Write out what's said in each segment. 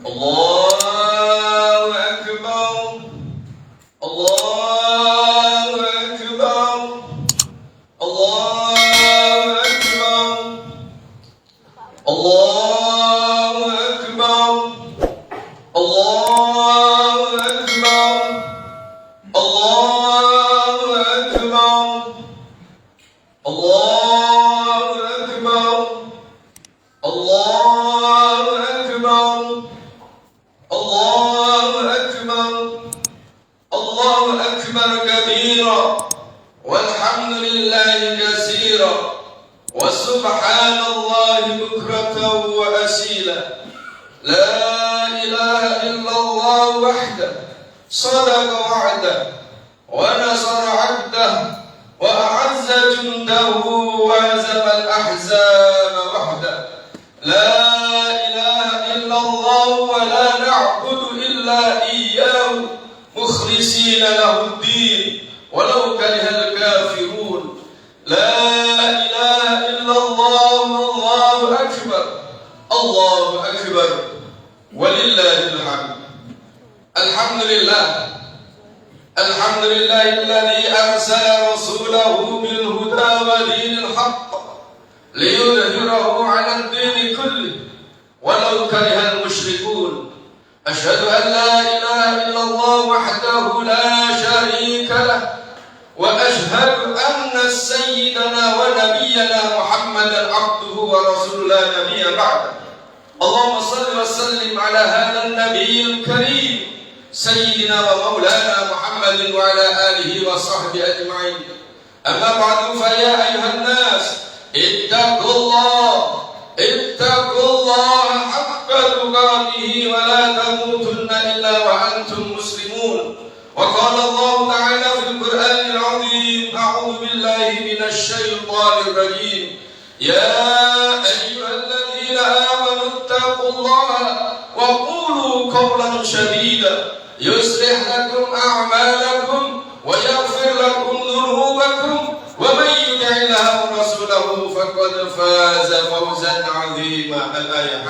Allahu Akbar. Allahu Akbar. Allahu Akbar. Allahu Akbar. Allahu Akbar. Allahu Akbar. Allahu Akbar. Allahu Akbar. Allahu Akbar. Allahu Akbar kabira. Walhamdulillahi katsira. Wa subhanallahi bukratan wa asila. La ilaha illallah wahdahu sadaqa wa'dah wa nasara 'abdahu wa a'azza jundahu wa hazama al-ahzaba wahdahu. La ilaha illallah wa la na'budu illa iyyahu mukhlishina lahu ad-din walau karihal kafirun. La ilaha illallah wallahu akbar. Allahu akbar walillahil hamd. Alhamdulillah. Alhamdulillahilladzi arsala rasulahu bil huda wa dinil haqq liyudhhirahu 'ala ad-din kullih walau karihal musyrikun. Asyhadu an la ilaha illallah wahdahu la syarika lah wa asyhadu anna sayyidana wa nabiyyana Muhammadan abduhu wa rasuluhu la nabiyya ba'da. Allahumma shalli wa sallim ala hadzal nabiyil karim sayyidina wa maulana Muhammadin wa ala alihi wa sahbihi ajma'in. Amma ba'du fa ya ayuhan nas ittaqullah haqqa tuqatih wa la tamutunna illa wa antum muslimun. Wa qala Allah ta'ala fil Qur'anil 'azim a'udzu billahi minasy syaithanir rajim. Ya ayyuhalladzina amanu ittaqullaha wa qulu qawlan sadida yuslih lakum a'malakum wa yaghfir lakum dhunubakum wa man yuti'illaha wa rasulahu faqad faza fawzan 'azima. Al-ayah.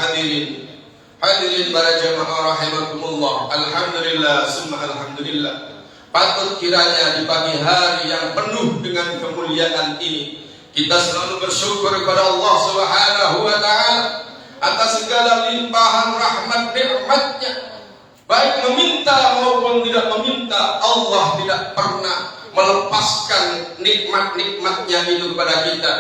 Hadirin para jamaah rahimakumullah. Alhamdulillah summa alhamdulillah. Patut kiranya di pagi hari yang penuh dengan kemuliaan ini kita selalu bersyukur kepada Allah Subhanahu wa taala atas segala limpahan rahmat nikmatnya. Baik meminta maupun tidak meminta, Allah tidak pernah melepaskan nikmat-nikmatnya itu kepada kita.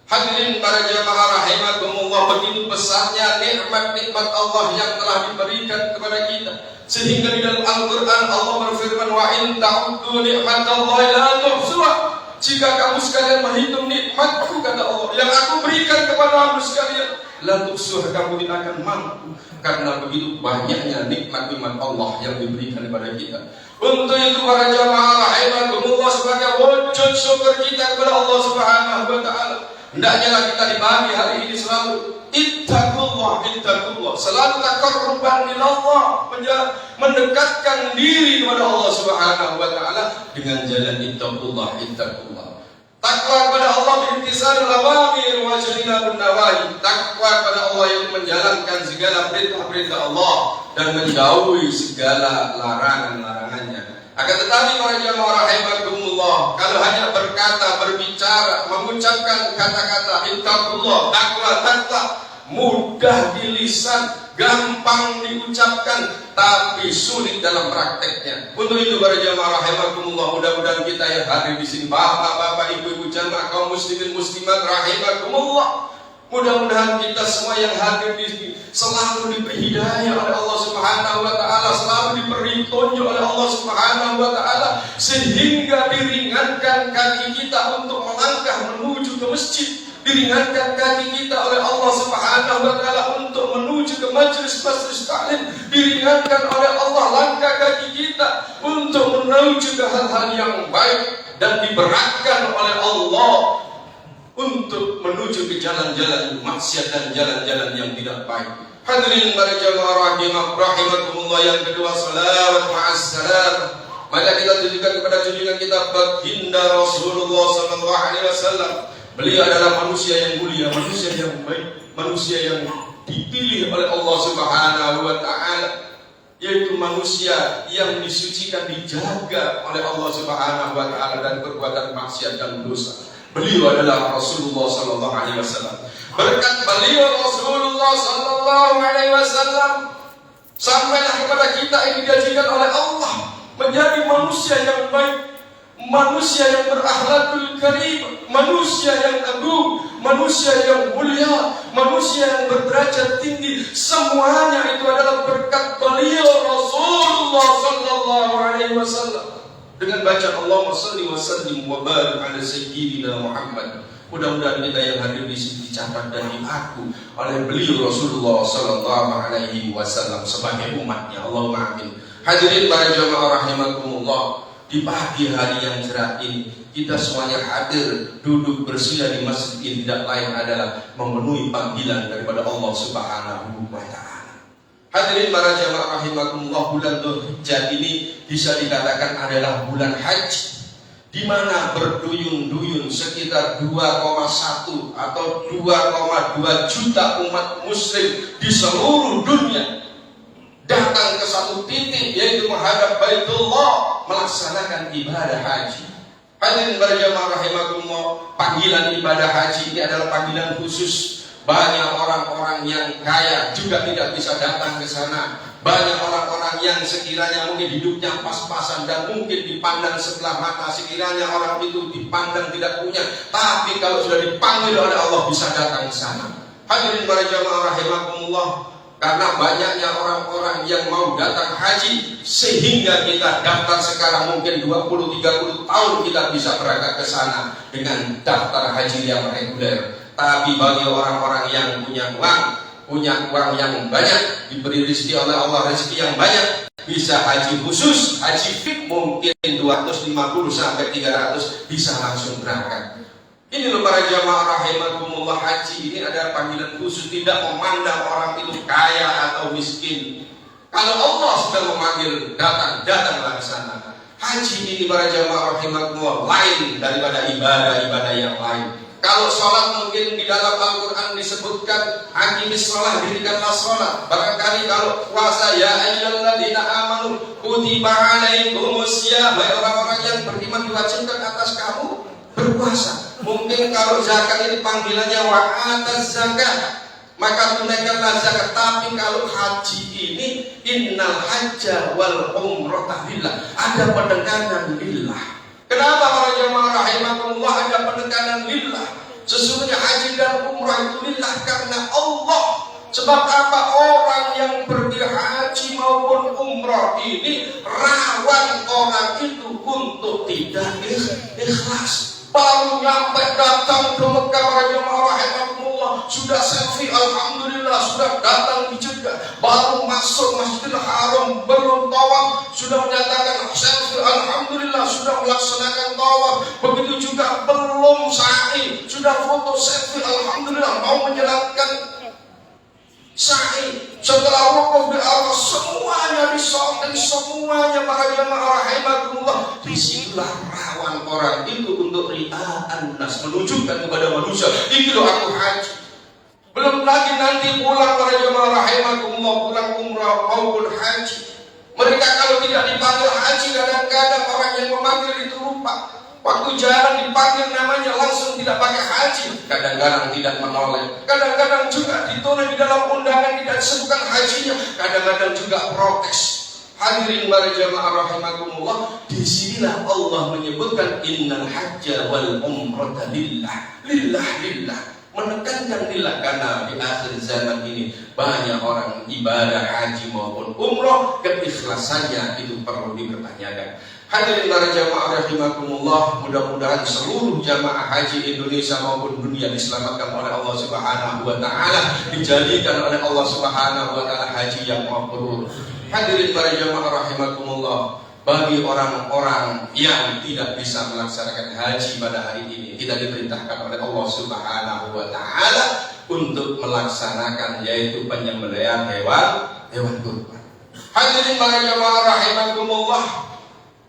Hadirin para jamaah rahimakumullah, begitu besarnya nikmat-nikmat Allah yang telah diberikan kepada kita, sehingga di dalam Al-Quran Allah berfirman, wa in ta'uddu ni'matallahi la tuhsuha. Jika kamu sekalian menghitung nikmatku, kata Allah, yang aku berikan kepada kamu sekalian, la tuhsuha, kamu tidak akan mampu. Karena begitu banyaknya nikmat-nikmat Allah yang diberikan kepada kita. Untuk itu para jamaah rahimakumullah, sebagai wujud syukur kita kepada Allah Subhanahu wa taala, hendaknya kita di pagi hari ini selalu ittaqullah, selalu taqarruban ila Allah, mendekatkan diri kepada Allah Subhanahu wa taala dengan jalan ittaqullah. Takwa kepada Allah bimtisal awamir wa ijtinabun nawahi. Takwa kepada Allah yang menjalankan segala perintah-perintah Allah dan menjauhi segala larangan-larangannya. Akan tetapi para jamaah rahimakumullah, kalau hanya berkata, berbicara, mengucapkan kata-kata ittaqullah, takwa, mudah di lisan, gampang diucapkan, tapi sulit dalam prakteknya. Untuk itu para jamaah rahimakumullah, mudah-mudahan kita yang hadir di sini, bapak-bapak, ibu-ibu jamaah kaum muslimin muslimat rahimakumullah, mudah-mudahan kita semua yang hadir di sini selalu diberi hidayah oleh Allah Subhanahu wa taala, selalu diberi petunjuk oleh Allah Subhanahu wa taala, sehingga diringankan kaki kita untuk melangkah menuju ke masjid, diringankan kaki kita oleh Allah Subhanahu wa taala untuk menuju ke majelis taklim, diringankan oleh Allah langkah kaki kita untuk menuju ke hal-hal yang baik, dan diberatkan oleh Allah untuk menuju ke jalan-jalan maksiat dan jalan-jalan yang tidak baik. Hadirin para jamaah rahimakumullah, yang kedua, salawat ma'assalam, maka kita tujukan kepada junjungan kita baginda Rasulullah sallallahu alaihi wasallam. Beliau adalah manusia yang mulia, manusia yang baik, manusia yang dipilih oleh Allah Subhanahu wa taala, yaitu manusia yang disucikan, dijaga oleh Allah Subhanahu wa taala dari perbuatan maksiat dan dosa. Beliau adalah Rasulullah sallallahu alaihi wasallam. Berkat beliau Rasulullah sallallahu alaihi wasallam sampailah kepada kita ini diajarkan oleh Allah menjadi manusia yang baik, manusia yang berakhlakul karim, manusia yang agung, manusia yang mulia, manusia yang berderajat tinggi. Semuanya itu adalah berkat beliau Rasulullah sallallahu alaihi wasallam. Dengan bacaan Allahumma shalli wa sallim wa barik ala sayyidina Muhammad. Mudah-mudahan kita yang hadir di sini dicatat dan diaku oleh beliau Rasulullah sallallahu alaihi wasallam sebagai umatnya. Allahumma amin. Hadirin para jamaah rahimakumullah, di pagi hari yang cerah ini kita semuanya hadir duduk bersila di masjid ini tidak lain adalah memenuhi panggilan daripada Allah Subhanahu wa taala. Hadirin para jamaah rahimakumullah, bulan Dzulhijjah ini bisa dikatakan adalah bulan haji, di mana berduyun-duyun sekitar 2,1 atau 2,2 juta umat muslim di seluruh dunia datang ke satu titik, yaitu menghadap Baitullah melaksanakan ibadah haji. Hadirin para jamaah rahimakumullah, panggilan ibadah haji ini adalah panggilan khusus. Banyak orang-orang yang kaya juga tidak bisa datang ke sana. Banyak orang-orang yang sekiranya mungkin hidupnya pas-pasan dan mungkin dipandang sebelah mata, sekiranya orang itu dipandang tidak punya, tapi kalau sudah dipanggil oleh Allah bisa datang ke sana. Hadirin para jamaah rahimakumullah, karena banyaknya orang-orang yang mau datang haji sehingga kita daftar sekarang mungkin 20-30 tahun kita bisa berangkat ke sana dengan daftar haji yang reguler. Tapi bagi orang-orang yang punya uang yang banyak, diberi rezeki oleh Allah rezeki yang banyak, bisa haji khusus, haji fit mungkin 250 sampai 300 bisa langsung berangkat. Ini loh para jamaah rahimakumullah, haji ini ada panggilan khusus, tidak memandang orang itu kaya atau miskin. Kalau Allah sudah memanggil, datanglah ke sana. Haji ini para jamaah rahimakumullah lain daripada ibadah-ibadah yang lain. Kalau sholat mungkin di dalam Al-Quran disebutkan aqimis sholat, dirikanlah sholat. Barangkali kalau puasa, ya ayyuhalladzina amanu kutiba alaikumus syiyam, orang-orang yang beriman diwajibkan atas kamu berpuasa. Mungkin kalau zakat ini panggilannya wa ataz zakat, maka tunaikanlah zakat. Tapi kalau haji ini innal hajja wal umrata lillah, ada penekanan lillah. Kenapa para jamaah rahimakumullah ada penekanan lillah? Sesungguhnya haji dan umrah itu lillah karena Allah. Sebab apa? Orang yang pergi haji maupun umrah ini rawan orang itu untuk tidak ikhlas. Baru nyampe datang ke Mekah para jamaah rahimakumullah, sudah selfie alhamdulillah, sudah datang di Jeddah, baru masuk Masjidil Haram, belum tawaf sudah menyatakan selfie alhamdulillah, sudah melaksanakan tawaf. Begitu juga belum sa'i, sudah foto selfie alhamdulillah, mau menjalankan sa'i. Setelah wukuf di Arafah semuanya disombong, semuanya para jamaah rahimakumullah. Disitulah rawan orang itu untuk ria'an nas, menunjukkan kepada manusia, ini loh aku haji. Belum lagi nanti pulang para jamaah rahimakumullah, pulang umrah maupun haji. Mereka kalau tidak dipanggil haji, kadang-kadang orang yang memanggil itu lupa. Waktu jalan dipanggil namanya langsung tidak pakai haji, kadang-kadang tidak menoleh, kadang-kadang juga ditulis di dalam undangan tidak disebutkan hajinya, kadang-kadang juga protes. Hadirin para jamaah rahimakumullah, disinilah Allah menyebutkan innal hajja wal umrata lillah, lillah, menekankan lillah, karena di akhir zaman ini banyak orang ibadah haji maupun umrah keikhlasannya itu perlu dipertanyakan. Hadirin para jamaah rahimakumullah, mudah-mudahan seluruh jamaah haji Indonesia maupun dunia diselamatkan oleh Allah Subhanahu wa taala, dijadikan oleh Allah Subhanahu wa taala haji yang mabrur. Hadirin para jamaah rahimakumullah, bagi orang-orang yang tidak bisa melaksanakan haji pada hari ini, kita diperintahkan oleh Allah Subhanahu wa taala untuk melaksanakan yaitu penyembelihan hewan kurban. Hadirin para jamaah rahimakumullah,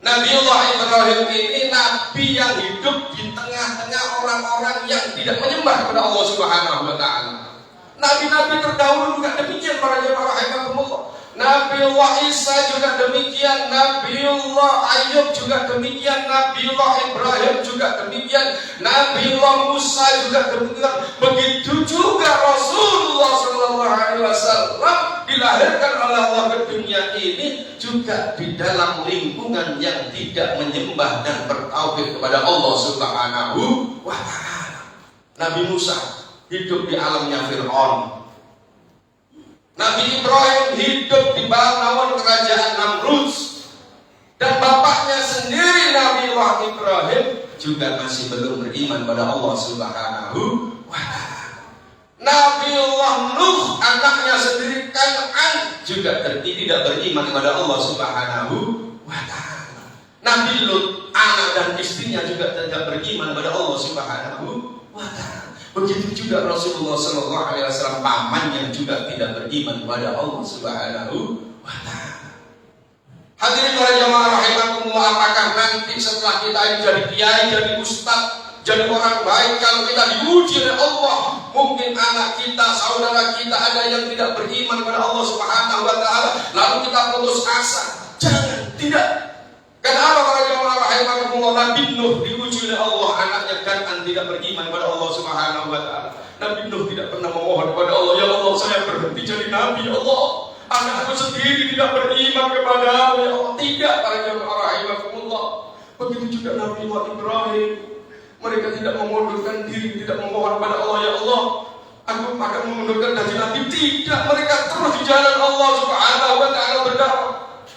Nabiullah Ibrahim ini nabi yang hidup di tengah-tengah orang-orang yang tidak menyembah kepada Allah Subhanahu wa taala. Nabi-nabi terdahulu juga demikian para jemaah rahimakumullah. Nabiullah Isa juga demikian, Nabiullah Ayub juga demikian, Nabiullah Ibrahim juga demikian, Nabiullah Musa juga demikian. Begitu juga Rasulullah SAW dilahirkan oleh Allah ke dunia ini juga di dalam lingkungan yang tidak menyembah dan bertauhid kepada Allah Subhanahu wa Ta'ala. Nabi Musa hidup di alamnya Fir'aun. Nabi Ibrahim hidup di bawah naungan kerajaan Namrud, dan bapaknya sendiri Nabi Ibrahim juga masih belum beriman pada Allah Subhanahu wa Ta'ala. Nabiullah Nuh anaknya sendiri Kan'an juga tidak beriman kepada Allah Subhanahu wa Ta'ala. Nabi Lut anak dan istrinya juga tidak beriman kepada Allah Subhanahu wa Ta'ala. Begitu juga Rasulullah SAW pamannya juga tidak beriman kepada Allah Subhanahu wa Ta'ala. Hadirin para jamaah rahimakumullah, apakah nanti setelah kita ini jadi kiai, jadi ustaz, jadi orang baik, kalau kita diuji oleh Allah, mungkin anak kita, saudara kita ada yang tidak beriman kepada Allah Subhanahu wa Ta'ala, lalu kita putus asa? Jangan, tidak. Kenapa para jemaah rahimakumullah? Nabi Nuh diuji oleh Allah, anaknya Kan'an tidak beriman kepada Allah Subhanahu wa Ta'ala. Nabi Nuh tidak pernah memohon kepada Allah, ya Allah saya berhenti jadi nabi, ya Allah. Anakku sendiri tidak beriman kepada-Mu, ya Allah. Tidak, para jemaah rahimakumullah. Begitu juga Nabi Ibrahim. Mereka tidak memundurkan diri, tidak memohon kepada Allah, ya Allah, aku akan memundurkan dari nabi. Tidak, mereka terus di jalan Allah Subhanahu wa Ta'ala berdakwah.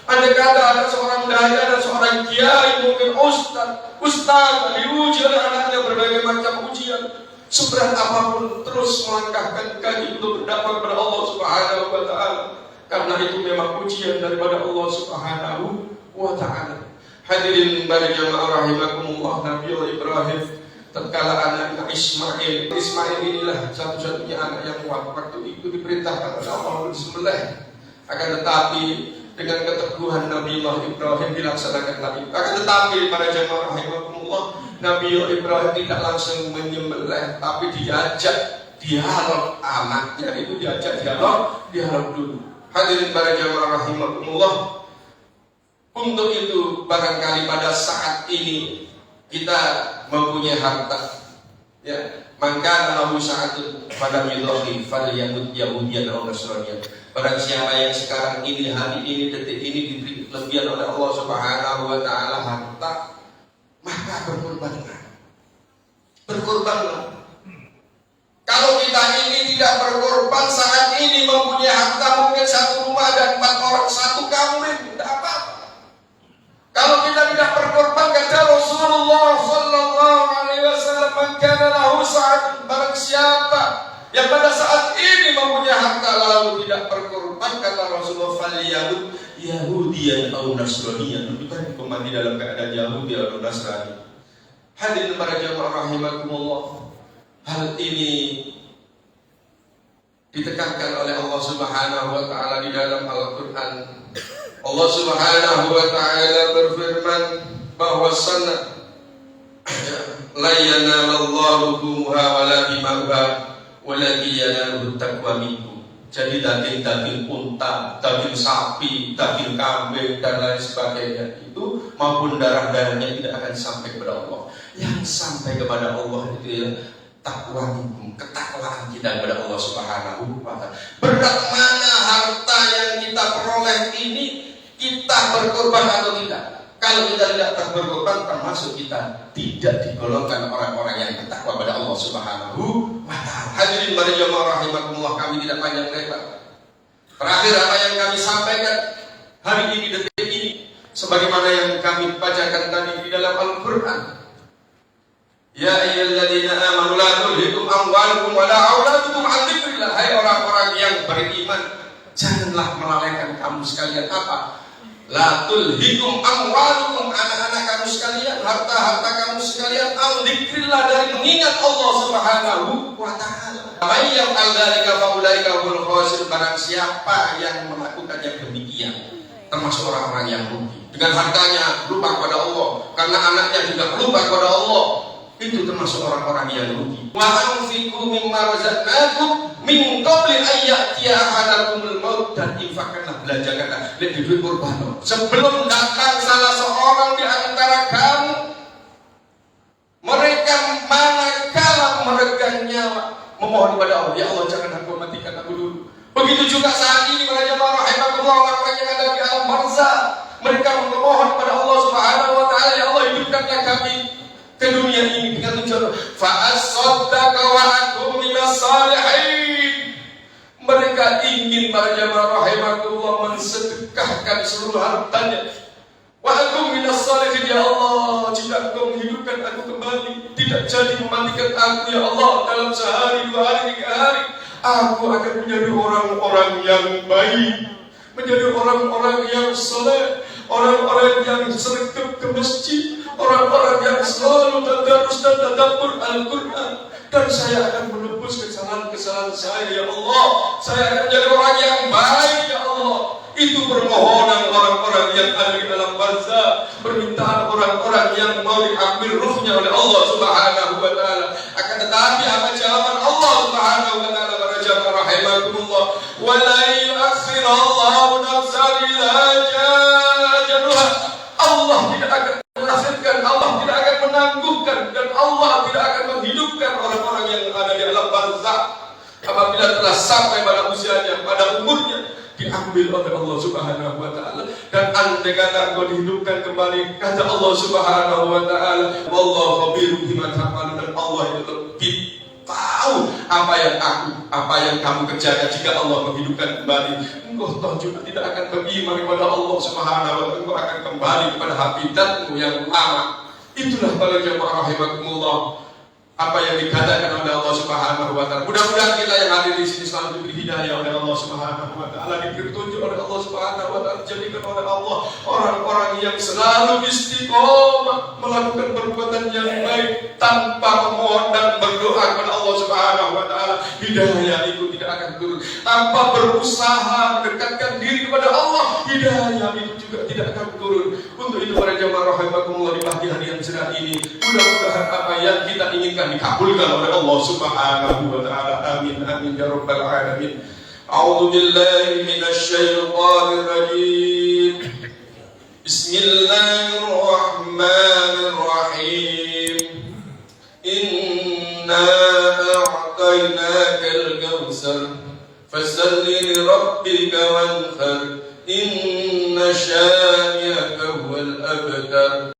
Andai kata ada seorang dai, ada seorang kiai, mungkin ustaz diuji oleh anaknya berbagai macam ujian, seberat apapun terus melangkahkan kaki untuk berdakwah kepada Allah Subhanahu wa Ta'ala, karena itu memang ujian daripada Allah Subhanahu wa Ta'ala. Hadirin para jamaah rahimakumullah, Nabi Ibrahim tatkala anaknya Ismail inilah satu-satunya anak yang waktu itu diperintahkan oleh Allah untuk disembelih. Akan tetapi dengan keteguhan Nabi Ibrahim dilaksanakan lagi. Akan tetapi para jemaah rahimakumullah, Nabi Ibrahim tidak langsung menyembelih, tapi diajak dialog anaknya itu, diajak dialog dulu. Hadirin para jemaah rahimakumullah, untuk itu barangkali pada saat ini kita mempunyai harta, ya, maka lahu sa'atun pada midhahi fal yahud yahudiyan aw nasraniyan. Barang siapa yang sekarang ini, hari ini, detik ini diberi kelebihan oleh Allah Subhanahu wa Ta'ala harta, maka berkorbanlah. Kalau kita ini tidak berkorban saat ini, mempunyai harta mungkin satu rumah dan 4 orang, satu kambing, tidak apa-apa. Kalau kita tidak berkorban, kata Rasulullah sallallahu alaihi wasallam, maka lahu sa'atun, barang siapa yang pada saat ini mempunyai harta lalu tidak berkorban, kata Rasulullah, fal yahud yahudiyan aw nasraniyan, lebih baik mati dalam keadaan Yahudi atau Nasrani. Hadirin para jamaah rahimakumullah, hal ini ditekankan oleh Allah Subhanahu wa Ta'ala di dalam Al-Quran. Allah Subhanahu wa Ta'ala berfirman bahwasanna la yanalallahu luhumuha wala dima'uha walakin yanaluhu taqwa minkum. Jadi daging-daging unta, daging sapi, daging kambing dan lain sebagainya itu maupun darah-darahnya tidak akan sampai kepada Allah. Yang sampai kepada Allah itu ya takwa minkum, ketakwaan kita kepada Allah Subhanahu wa Ta'ala. Berat mana harta yang kita peroleh ini, kita berkorban atau tidak? Kalau kita tidak berkorban, termasuk kita tidak digolongkan orang-orang yang bertakwa pada Allah Subhanahu wa Ta'ala. Hadirin para jamaah rahimakumullah, kami tidak panjang lebar. Terakhir apa yang kami sampaikan hari ini, detik ini, sebagaimana yang kami bacakan tadi di dalam Al-Quran. Ya ayyuhalladzina amanu la tulhikum amwalukum wala auladukum an dzikrillah. Hai orang-orang yang beriman, janganlah melalaikan kamu sekalian apa? La tulhikum amwalukum, anak-anak kamu sekalian, harta-harta kamu sekalian, an dzikrillah, dari mengingat Allah Subhanahu wa Ta'ala. May yaf'al dzalika fa ulaika humul khasirun. Barang siapa yang melakukan yang demikian, termasuk orang-orang yang rugi. Dengan hartanya lupa kepada Allah, karena anaknya juga lupa kepada Allah, itu termasuk orang-orang yang rugi. Wa anfiqu mimma razaqnakum min qabli an ya'tiya ahadakumul maut, dan infakkanlah, belanjakanlah dari duit kurban sebelum datang salah seorang di antara kamu mereka manakala meregang nyawa memohon kepada Allah, ya Allah jangan aku matikan aku dulu. Begitu juga saat ini para jemaah rahimakumullah, orang yang ada di alam barzakh, mereka memohon kepada Allah Subhanahu wa taala, ya Allah hidupkanlah kami ke dunia ini dengan tujuan fa as-saddaqa wa akum minas salihin. Mereka ingin para jemaah rahimakumullah mensedekahkan seluruh hartanya. Wa akum minas salihin, ya Allah jika Engkau menghidupkan aku kembali, tidak jadi mematikan aku ya Allah dalam sehari, 2 hari, 3 hari, aku akan menjadi orang-orang yang baik, menjadi orang-orang yang saleh, orang-orang yang sering ke masjid, orang-orang yang selalu tadarus dan tadabbur Al-Quran. Dan saya akan menebus kesalahan-kesalahan saya ya Allah. Saya akan menjadi orang yang baik ya Allah. Itu permohonan orang-orang yang ada di dalam barzakh, permintaan orang-orang yang mau diambil ruhnya oleh Allah Subhanahu wa taala. Akan tetapi apa jawaban Allah Subhanahu wa taala para jamaah rahimakumullah? Wa la yu'akhirallahu nafsan idza jaa ajaluha. Allah tidak akan mengakhirkan, Allah tidak akan menangguhkan, dan Allah tidak akan menghidupkan orang-orang yang ada di alam barzakh apabila telah sampai pada usianya, pada umurnya, diambil oleh Allah Subhanahu wa taala. Dan andai kata engkau dihidupkan kembali, kata Allah Subhanahu wa taala, wallahu khabirun bima ta'malun, dan Allah itu lebih tahu apa yang kamu kerjakan. Jika Allah menghidupkan kembali, engkau tahu juga tidak akan beriman kepada Allah Subhanahu wa taala, engkau akan kembali kepada habitatmu yang lama. Itulah para jemaah rahimakumullah apa yang dikatakan oleh Allah Subhanahu wa taala. Mudah-mudahan kita yang hadir di sini selalu diberi hidayah oleh Allah Subhanahu wa taala, diberi petunjuk oleh Allah Subhanahu wa taala, dijadikan oleh Allah orang-orang yang selalu istiqomah melakukan perbuatan yang baik tanpa memohon dan berdoa kepada Allah Subhanahu wa taala. Hidayah itu tidak akan turun tanpa berusaha mendekatkan diri kepada Allah. Hidayah itu juga tidak akan turun. Untuk itu para jemaah rahimakumullah di pagi hari yang cerah ini, mudah-mudahan apa yang kita inginkan dikabulkan oleh Allah Subhanahu wa taala. Amin amin ya rabbal alamin. A'udzu billahi minasy syaithanir rajim. Bismillahirrahmanirrahim. Inna a'tainakal kautsar fasalli li rabbika wanhar. Inna syani'aka huwal abtar.